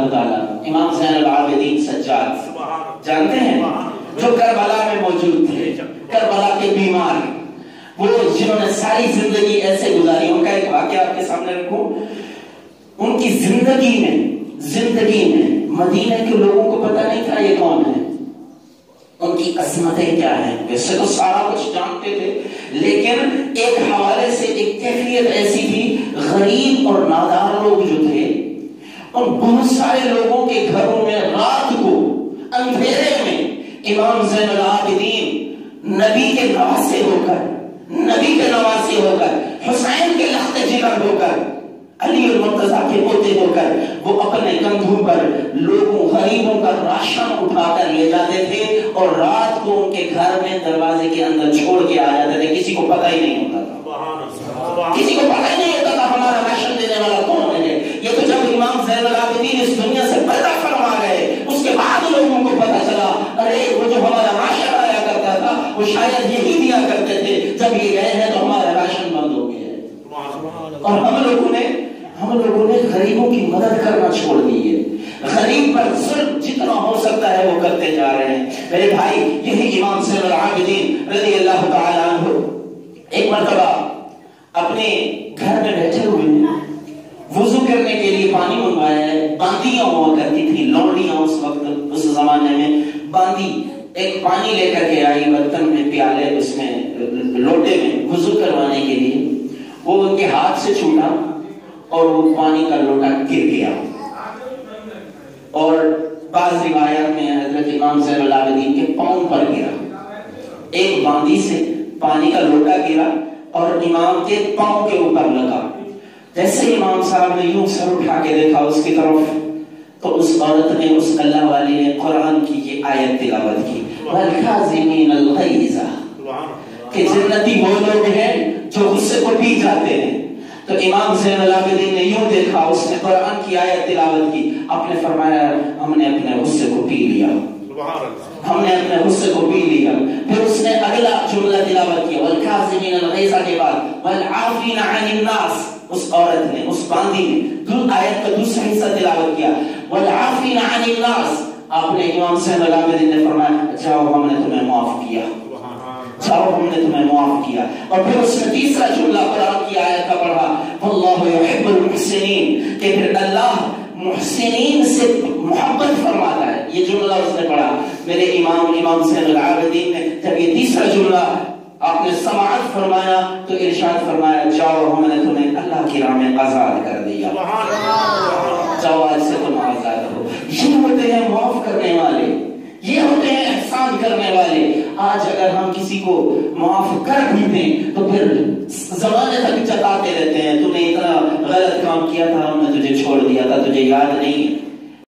اللہ تعالیٰ، امام زین العابدین سجاد جانتے ہیں، جو کربلا میں موجود تھے، کربلا کے بیمار، وہ جنہوں نے ساری زندگی ایسے گزاری. ان کا ایک واقعہ آپ کے سامنے رکھوں. ان کی زندگی میں مدینہ کے لوگوں کو پتہ نہیں تھا یہ کون ہے، ان کی عظمتیں کیا ہیں. ویسے تو سارا کچھ جانتے تھے، لیکن ایک حوالے سے ایک کیفیت ایسی تھی، غریب اور نادار لوگ جو تھے، اور بہت سارے لوگوں کے گھروں میں رات کو اندھیرے میں امام زین العابدین نبی کے نواسے ہو کر حسین کے لخت جگر ہو کر علی المرتضیٰ کے پوتے ہو کر وہ اپنے کندھوں پر لوگوں غریبوں کا راشن اٹھا کر لے جاتے تھے اور رات کو ان کے گھر میں دروازے کے اندر چھوڑ کے آ جاتے تھے. کسی کو پتہ ہی نہیں ہوتا تھا، کسی کو پتہ ہی نہیں ہوتا تھا ہمارا راشن دینے والا کون ہے. یہ تو جب امام زین العابدین اس دنیا سے پردہ فرما گئے اس کے بعد لوگوں کو پتہ چلا، ارے وہ جو ہمارا راشن آیا کرتا تھا وہ شاید یہی دیا کرتے تھے، جب یہ گئے ہیں تو ہمارا راشن بند ہو گیا ہے. اور ہم لوگوں نے غریبوں کی مدد کرنا چھوڑ دی ہے. غریب پر ظلم جتنا ہو سکتا ہے وہ کرتے جا رہے ہیں. میرے بھائی، یہی امام زین العابدین رضی اللہ تعالی عنہ ایک مرتبہ اپنے گھر میں بیٹھے ہوئے ہیں، وضو کرنے کے لیے پانی منگوایا ہے. باندیاں ہوا کرتی تھی، لوڑیاں اس وقت، اس زمانے میں باندی ایک پانی لے کر کے آئی برتن میں، پیالے اس میں لوٹے میں وضو کروانے کے لیے. وہ ان کے ہاتھ سے چھوٹا اور وہ پانی کا لوٹا گر گیا. اور بعض روایات میں حضرت امام زین العابدین کے پاؤں پر گرا. ایک باندی سے پانی کا لوٹا گرا اور امام کے پاؤں کے اوپر لگا. جیسے امام صاحب نے یوں سر اٹھا کے دیکھا اس کی طرف تو اس عورت نے، اس اللہ والی نے قرآن کی یہ آیت تلاوت کی، وَالْكَاظِمِينَ الْغَيْظَ، کہ جنتی وہ لوگ ہیں جو غصے کو پی جاتے ہیں. تو امام زین العابدین نے یوں دیکھا، اس نے قرآن کی آیت تلاوت کی، آپ نے فرمایا ہم نے اپنے غصے کو پی لیا، ہم نے اپنے غصے کو پی لیا. پھر اس نے اگلا جملہ تلاوت کیا، وَالْكَاظِمِينَ الْغَيْظَ کے بعد وَالْعَافِينَ عَنِ النَّاسِ. اس عورت نے، اس باندی نے آیت کا دوسرا حصہ تلاوت کیا، وَالْعَافِينَ عَنِ النَّاسِ. آپ نے امام زین العابدین نے فرمایا جاؤ ہم نے تمہیں معاف کیا، جاؤ ہم نے تمہیں معاف کیا. اور پھر اس نے تیسرا جملہ قرآن کی آیت کا پڑھا، وَاللَّهُ يُحِبُّ الْمُحْسِنِينَ، کہ پھر اللہ محسنین سے محبت فرماتا ہے. یہ جملہ اس نے پڑھا. میرے امام زین العابدین نے جب یہ تیسرا جملہ آپ نے سماعت فرمایا تو ارشاد فرمایا جاؤ ہم نے تمہیں اللہ کی راہ میں آزاد کر دیا، جاؤ آج سے تم آزاد ہو. یہ ہوتے ہیں معاف کرنے والے، یہ ہوتے ہیں احسان کرنے والے. آج اگر ہم کسی کو معاف کر بھی دیں تو پھر زمانے تک جتاتے رہتے ہیں، تم نے اتنا غلط کام کیا تھا، ہم نے تجھے چھوڑ دیا تھا، تجھے یاد نہیں